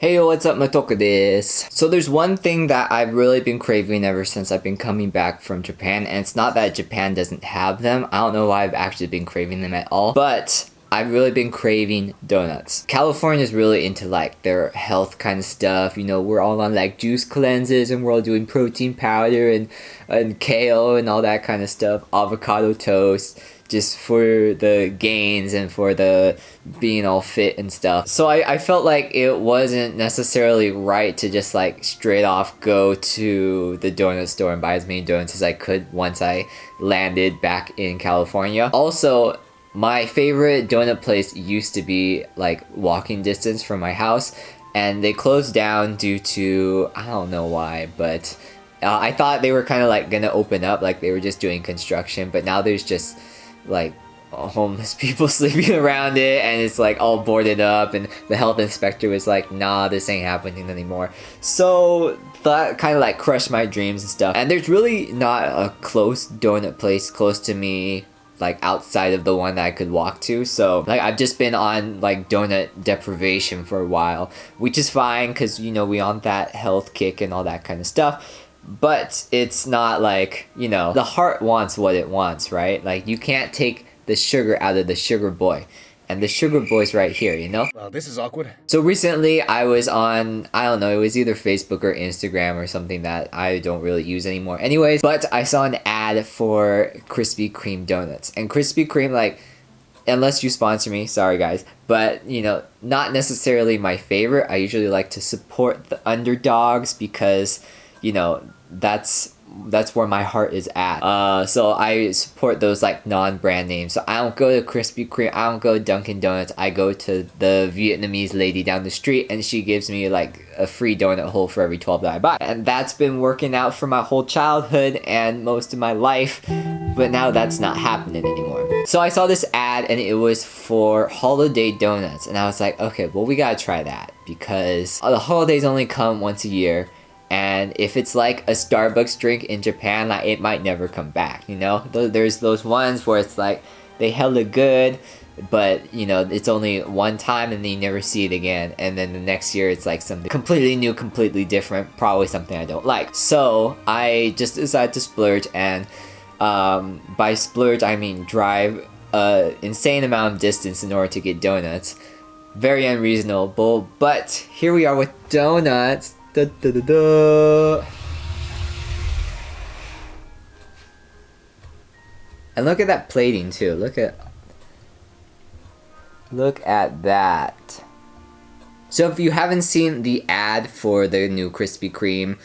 Hey, what's up, Matoka desu. So there's one thing that I've really been craving ever since I've been coming back from Japan, and it's not that Japan doesn't have them. I don't know why I've actually been craving them at all, but I've really been craving donuts. California's really into like their health kind of stuff. You know, we're all on like juice cleanses and we're all doing protein powder and kale and all that kind of stuff. Avocado toast, just for the gains and for the being all fit and stuff. So I felt like it wasn't necessarily right to just like straight off go to the donut store and buy as many donuts as I could once I landed back in California. Also, my favorite donut place used to be like walking distance from my house, and they closed down due to, I don't know why, but I thought they were kind of like gonna open up, like they were just doing construction, but now there's just like homeless people sleeping around it and it's like all boarded up, and the health inspector was like, nah, this ain't happening anymore. So that kind of like crushed my dreams and stuff. And there's really not a close donut place close to me, like outside of the one that I could walk to. So like I've just been on like donut deprivation for a while, which is fine because, you know, we on that health kick and all that kind of stuff. But it's not like, you know, the heart wants what it wants, right? Like you can't take the sugar out of the sugar boy, and the sugar boy's right here, you know? Well, this is awkward. So recently I was on, I don't know, it was either Facebook or Instagram or something that I don't really use anymore anyways, but I saw an ad for Krispy Kreme donuts. And Krispy Kreme, like, unless you sponsor me, sorry guys, but you know, not necessarily my favorite. I usually like to support the underdogs because, you know, that's where my heart is at. So I support those like non-brand names. So I don't go to Krispy Kreme, I don't go to Dunkin' Donuts, I go to the Vietnamese lady down the street, and she gives me like a free donut hole for every 12 that I buy. And that's been working out for my whole childhood and most of my life, but now that's not happening anymore. So I saw this ad and it was for holiday donuts, and I was like, okay, well, we gotta try that because the holidays only come once a year. And if it's like a Starbucks drink in Japan, like it might never come back, you know? There's those ones where it's like, they hella good, but you know, it's only one time and then you never see it again. And then the next year it's like something completely new, completely different, probably something I don't like. So I just decided to splurge, and by splurge I mean drive an insane amount of distance in order to get donuts. Very unreasonable, but here we are with donuts. Da, da, da, da. And look at that plating too. Look at that. So if you haven't seen the ad for the new Krispy Kreme,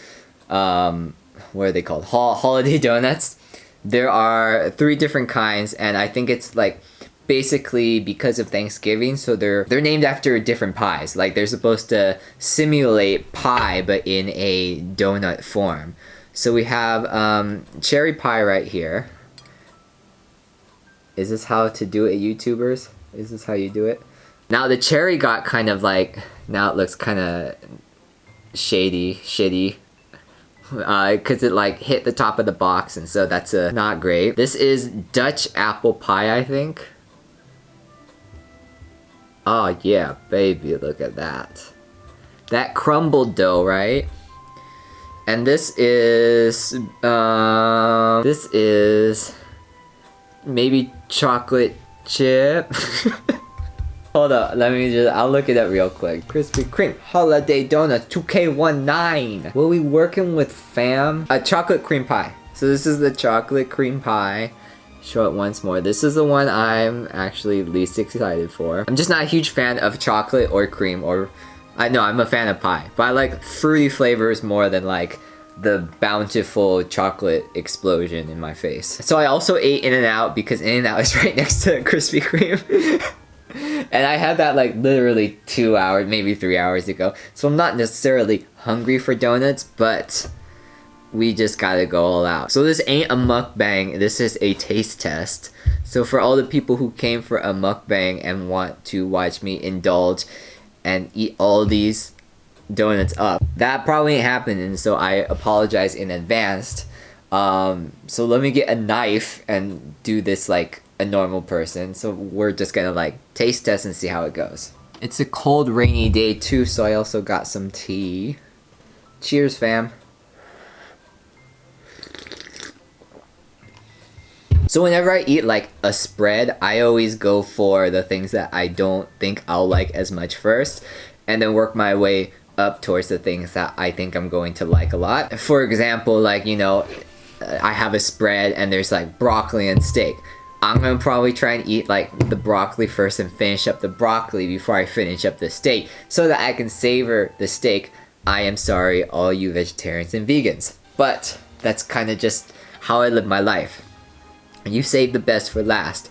what are they called? Holiday donuts. There are 3 different kinds, and I think it's like basically because of Thanksgiving, so they're named after different pies. Like they're supposed to simulate pie but in a donut form. So we have cherry pie right here. Is this how to do it, YouTubers? Is this how you do it? Now the cherry got kind of like, now it looks kind of shitty. Because it like hit the top of the box, and so that's not great. This is Dutch apple pie, I think. Oh yeah, baby, look at that. That crumbled dough, right? And this is maybe chocolate chip. Hold up, I'll look it up real quick. Krispy Kreme Holiday Donuts 2K19. What are we working with, fam? A chocolate cream pie. So this is the chocolate cream pie. Show it once more. This is the one I'm actually least excited for. I'm just not a huge fan of chocolate or cream, or I know I'm a fan of pie, but I like fruity flavors more than like the bountiful chocolate explosion in my face. So I also ate In-N-Out because In-N-Out is right next to Krispy Kreme. And I had that like literally 2 hours, maybe 3 hours ago. So I'm not necessarily hungry for donuts, but we just gotta go all out. So this ain't a mukbang, this is a taste test. So for all the people who came for a mukbang and want to watch me indulge and eat all these donuts up, that probably ain't happening, so I apologize in advance. So let me get a knife and do this like a normal person. So we're just gonna like taste test and see how it goes. It's a cold, rainy day too, so I also got some tea. Cheers, fam. So whenever I eat like a spread, I always go for the things that I don't think I'll like as much first, and then work my way up towards the things that I think I'm going to like a lot. For example, like, you know, I have a spread and there's like broccoli and steak. I'm gonna probably try and eat like the broccoli first and finish up the broccoli before I finish up the steak so that I can savor the steak. I am sorry, all you vegetarians and vegans. But that's kind of just how I live my life. You save the best for last.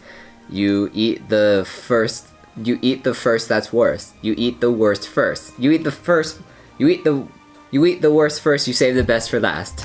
You eat the first that's worst. You eat the worst first. You eat the worst first, you save the best for last.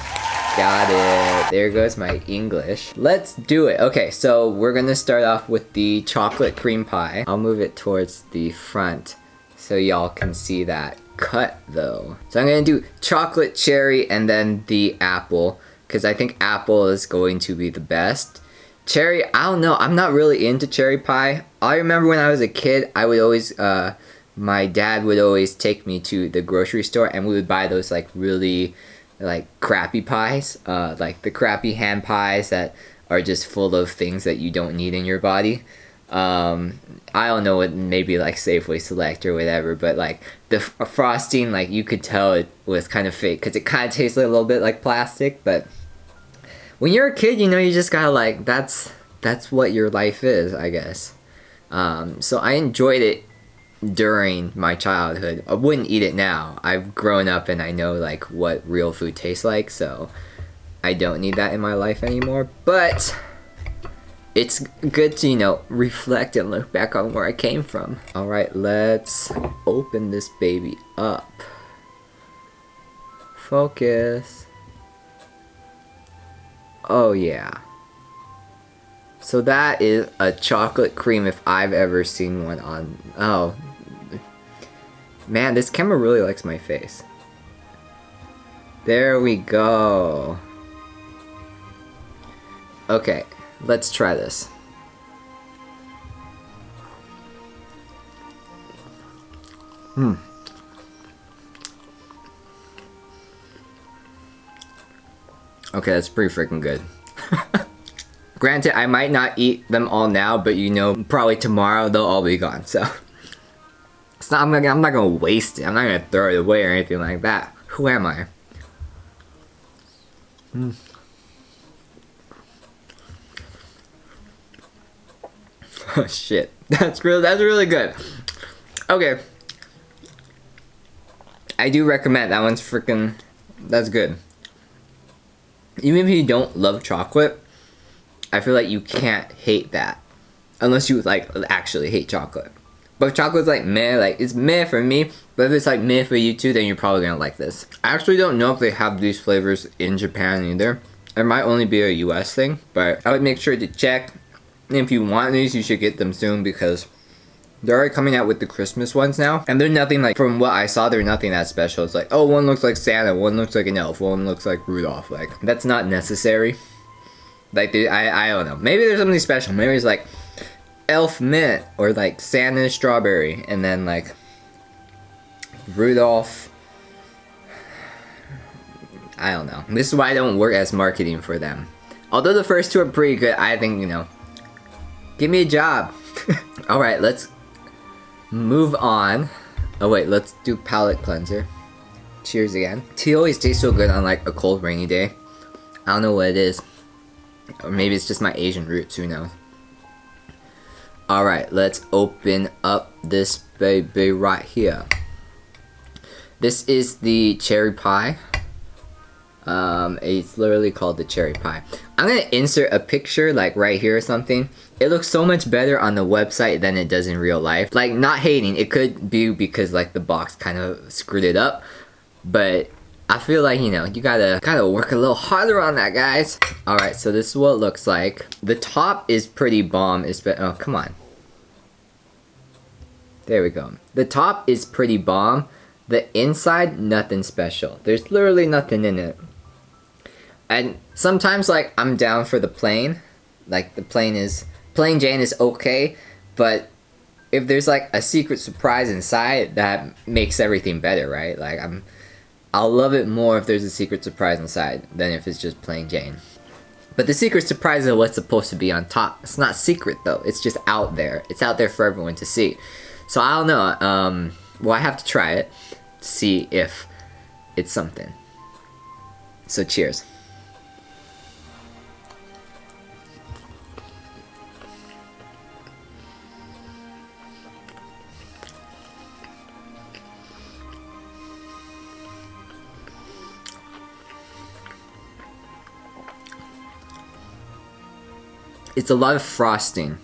Got it. There goes my English. Let's do it. Okay, so we're gonna start off with the chocolate cream pie. I'll move it towards the front so y'all can see that cut though. So I'm gonna do chocolate cherry and then the apple, because I think apple is going to be the best. Cherry, I don't know. I'm not really into cherry pie. I remember when I was a kid, I would always, my dad would always take me to the grocery store and we would buy those like really like crappy pies, like the crappy hand pies that are just full of things that you don't need in your body. I don't know, what, maybe like Safeway Select or whatever, but like the frosting, like you could tell it was kind of fake because it kind of tasted a little bit like plastic. But when you're a kid, you know, you just gotta like, that's what your life is, I guess. So I enjoyed it during my childhood. I wouldn't eat it now. I've grown up and I know like what real food tastes like, so I don't need that in my life anymore. But it's good to, you know, reflect and look back on where I came from. Alright, let's open this baby up. Focus. Oh yeah. So that is a chocolate cream if I've ever seen one on... Oh. Man, this camera really likes my face. There we go. Okay, let's try this. Okay, that's pretty freaking good. Granted, I might not eat them all now, but you know, probably tomorrow they'll all be gone, so. It's not, I'm not gonna waste it. I'm not gonna throw it away or anything like that. Who am I? Oh shit. That's really good. Okay. I do recommend that one's freaking, that's good. Even if you don't love chocolate, I feel like you can't hate that. Unless you like actually hate chocolate. But if chocolate's like meh, like it's meh for me, but if it's like meh for you too, then you're probably gonna like this. I actually don't know if they have these flavors in Japan either. It might only be a US thing, but I would make sure to check. And if you want these, you should get them soon because they're already coming out with the Christmas ones now. And they're nothing like, from what I saw, they're nothing that special. It's like, oh, one looks like Santa, one looks like an elf, one looks like Rudolph. Like, that's not necessary. Like, I don't know. Maybe there's something special. Maybe it's like elf mint or like Santa strawberry. And then like Rudolph. I don't know. This is why I don't work as marketing for them. Although the first two are pretty good, I think, you know, give me a job. Alright, let's move on. Oh wait, let's do palate cleanser. Cheers again. Tea always tastes so good on like a cold rainy day. I don't know what it is. Or maybe it's just my Asian roots, who knows. Alright, let's open up this baby right here. This is the cherry pie. It's literally called the cherry pie. I'm gonna insert a picture like right here or something. It looks so much better on the website than it does in real life. Like, not hating, it could be because like the box kind of screwed it up, but I feel like, you know, you gotta work a little harder on that, guys. Alright, so this is what it looks like. The top is pretty bomb. Oh, come on. There we go. The top is pretty bomb. The inside, nothing special. There's literally nothing in it. And sometimes, like, I'm down for the plain. Like, the plain Jane is okay, but if there's like a secret surprise inside, that makes everything better, right? Like I'll love it more if there's a secret surprise inside than if it's just plain Jane. But the secret surprise is what's supposed to be on top. It's not secret though. It's just out there. It's out there for everyone to see. So I don't know. Well, I have to try it to see if it's something. So cheers. It's a lot of frosting.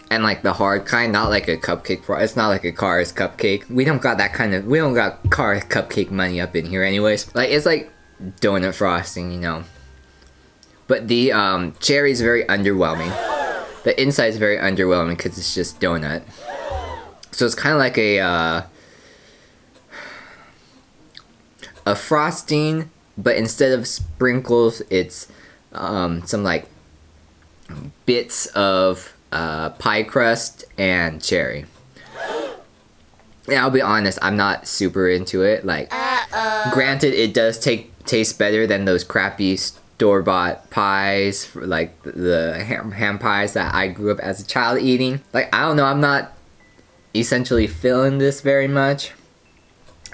And like the hard kind, not like a cupcake. It's not like a Cars cupcake. We don't got Cars cupcake money up in here anyways. Like, it's like donut frosting, you know. But the cherry is very underwhelming. The inside is very underwhelming because it's just donut. So it's kind of like a frosting, but instead of sprinkles, it's some like bits of pie crust and cherry. Yeah, I'll be honest, I'm not super into it. Like, granted, it does taste better than those crappy store-bought pies, like the ham pies that I grew up as a child eating. Like, I don't know, I'm not essentially feeling this very much.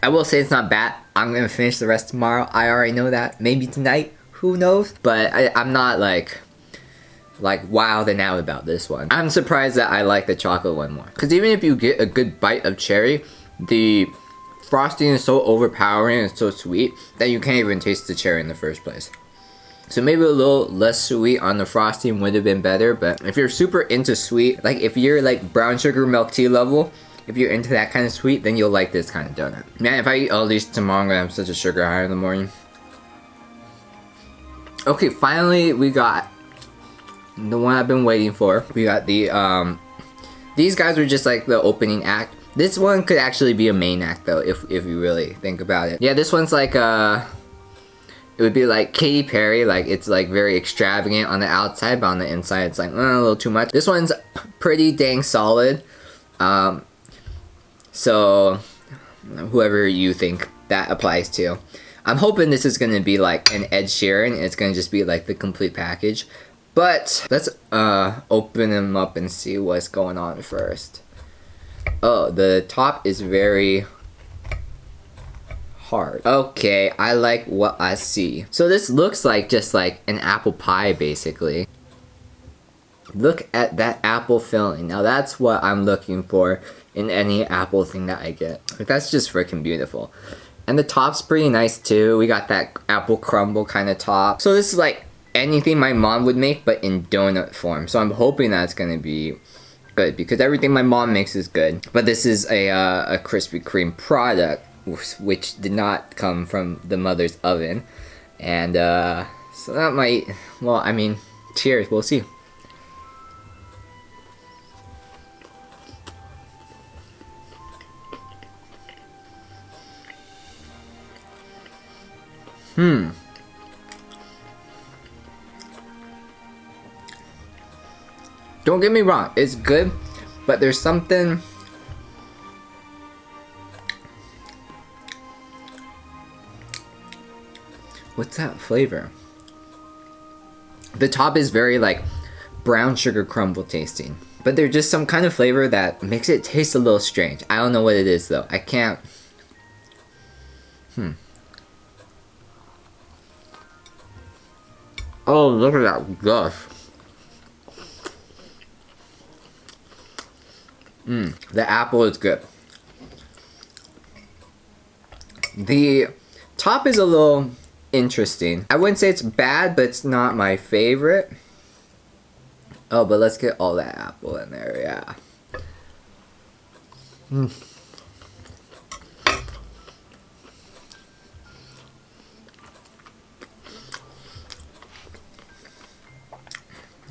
I will say it's not bad. I'm gonna finish the rest tomorrow. I already know that. Maybe tonight, who knows? But I'm not like wowed and out about this one. I'm surprised that I like the chocolate one more. Because even if you get a good bite of cherry, the frosting is so overpowering and so sweet that you can't even taste the cherry in the first place. So maybe a little less sweet on the frosting would have been better, but if you're super into sweet, like if you're like brown sugar milk tea level, if you're into that kind of sweet, then you'll like this kind of donut. Man, if I eat all these tomorrow, I'm gonna have such a sugar high in the morning. Okay, finally we got the one I've been waiting for. We got the, these guys were just like the opening act. This one could actually be a main act though, if you really think about it. Yeah, this one's like, it would be like Katy Perry, like it's like very extravagant on the outside, but on the inside it's like, a little too much. This one's pretty dang solid. So, whoever you think that applies to. I'm hoping this is gonna be like an Ed Sheeran, it's gonna just be like the complete package. But let's open them up and see what's going on first. Oh, the top is very hard. Okay, I like what I see. So this looks like just like an apple pie basically. Look at that apple filling. Now that's what I'm looking for in any apple thing that I get. Like, that's just freaking beautiful. And the top's pretty nice too. We got that apple crumble kind of top. So this is like anything my mom would make, but in donut form. So I'm hoping that's gonna be good because everything my mom makes is good. But this is a Krispy Kreme product, which did not come from the mother's oven, and so that might. Well, I mean, cheers. We'll see. Don't get me wrong, it's good, but there's something. What's that flavor? The top is very like brown sugar crumble tasting, but there's just some kind of flavor that makes it taste a little strange. I don't know what it is though. I can't. Oh, look at that gush. The apple is good. The top is a little interesting. I wouldn't say it's bad, but it's not my favorite. Oh, but let's get all that apple in there, yeah.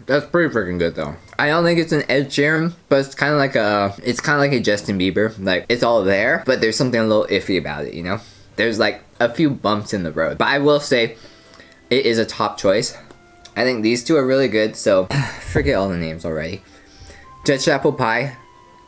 That's pretty freaking good though. I don't think it's an Ed Sheeran, but it's kind of like a Justin Bieber. Like, it's all there, but there's something a little iffy about it, you know? There's like a few bumps in the road. But I will say, it is a top choice. I think these two are really good, so forget all the names already. Dutch apple pie,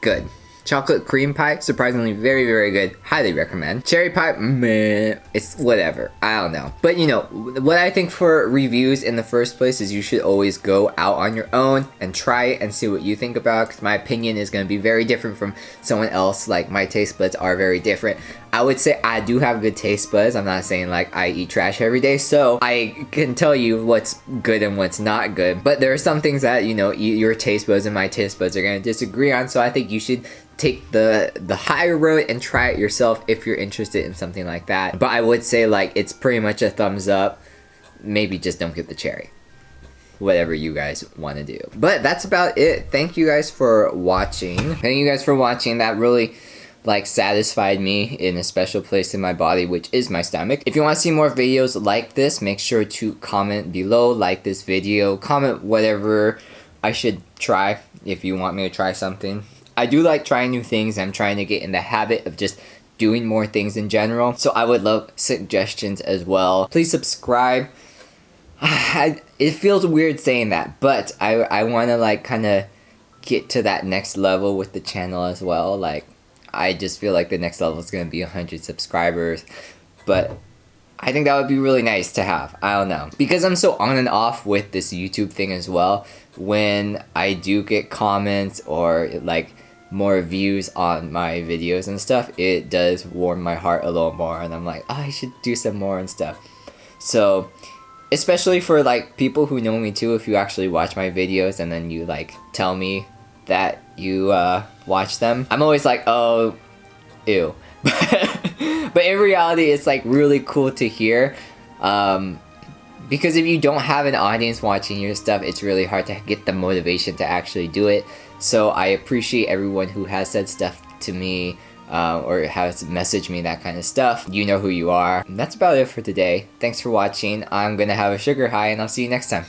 good. Chocolate cream pie, surprisingly very, very good. Highly recommend. Cherry pie, meh, it's whatever. I don't know. But you know, what I think for reviews in the first place is you should always go out on your own and try it and see what you think about it, because my opinion is going to be very different from someone else. Like, my taste buds are very different. I would say I do have good taste buds. I'm not saying like I eat trash every day, so I can tell you what's good and what's not good. But there are some things that, you know, your taste buds and my taste buds are going to disagree on, so I think you should take the higher road and try it yourself if you're interested in something like that. But I would say like it's pretty much a thumbs up. Maybe just don't get the cherry. Whatever you guys want to do. But that's about it. Thank you guys for watching. Thank you guys for watching. That really like satisfied me in a special place in my body, which is my stomach. If you want to see more videos like this, make sure to comment below, like this video, comment whatever I should try if you want me to try something. I do like trying new things. I'm trying to get in the habit of just doing more things in general, so I would love suggestions as well. Please subscribe. It feels weird saying that, but I want to like kind of get to that next level with the channel as well. Like, I just feel like the next level is going to be 100 subscribers, but I think that would be really nice to have. I don't know, because I'm so on and off with this YouTube thing as well. When I do get comments or like more views on my videos and stuff, it does warm my heart a little more, and I'm like, oh, I should do some more and stuff. So especially for like people who know me too, if you actually watch my videos and then you like tell me that you watch them, I'm always like, oh, ew. But in reality, it's like really cool to hear, because if you don't have an audience watching your stuff, it's really hard to get the motivation to actually do it. So I appreciate everyone who has said stuff to me, or has messaged me, that kind of stuff. You know who you are. And that's about it for today. Thanks for watching. I'm gonna have a sugar high, and I'll see you next time.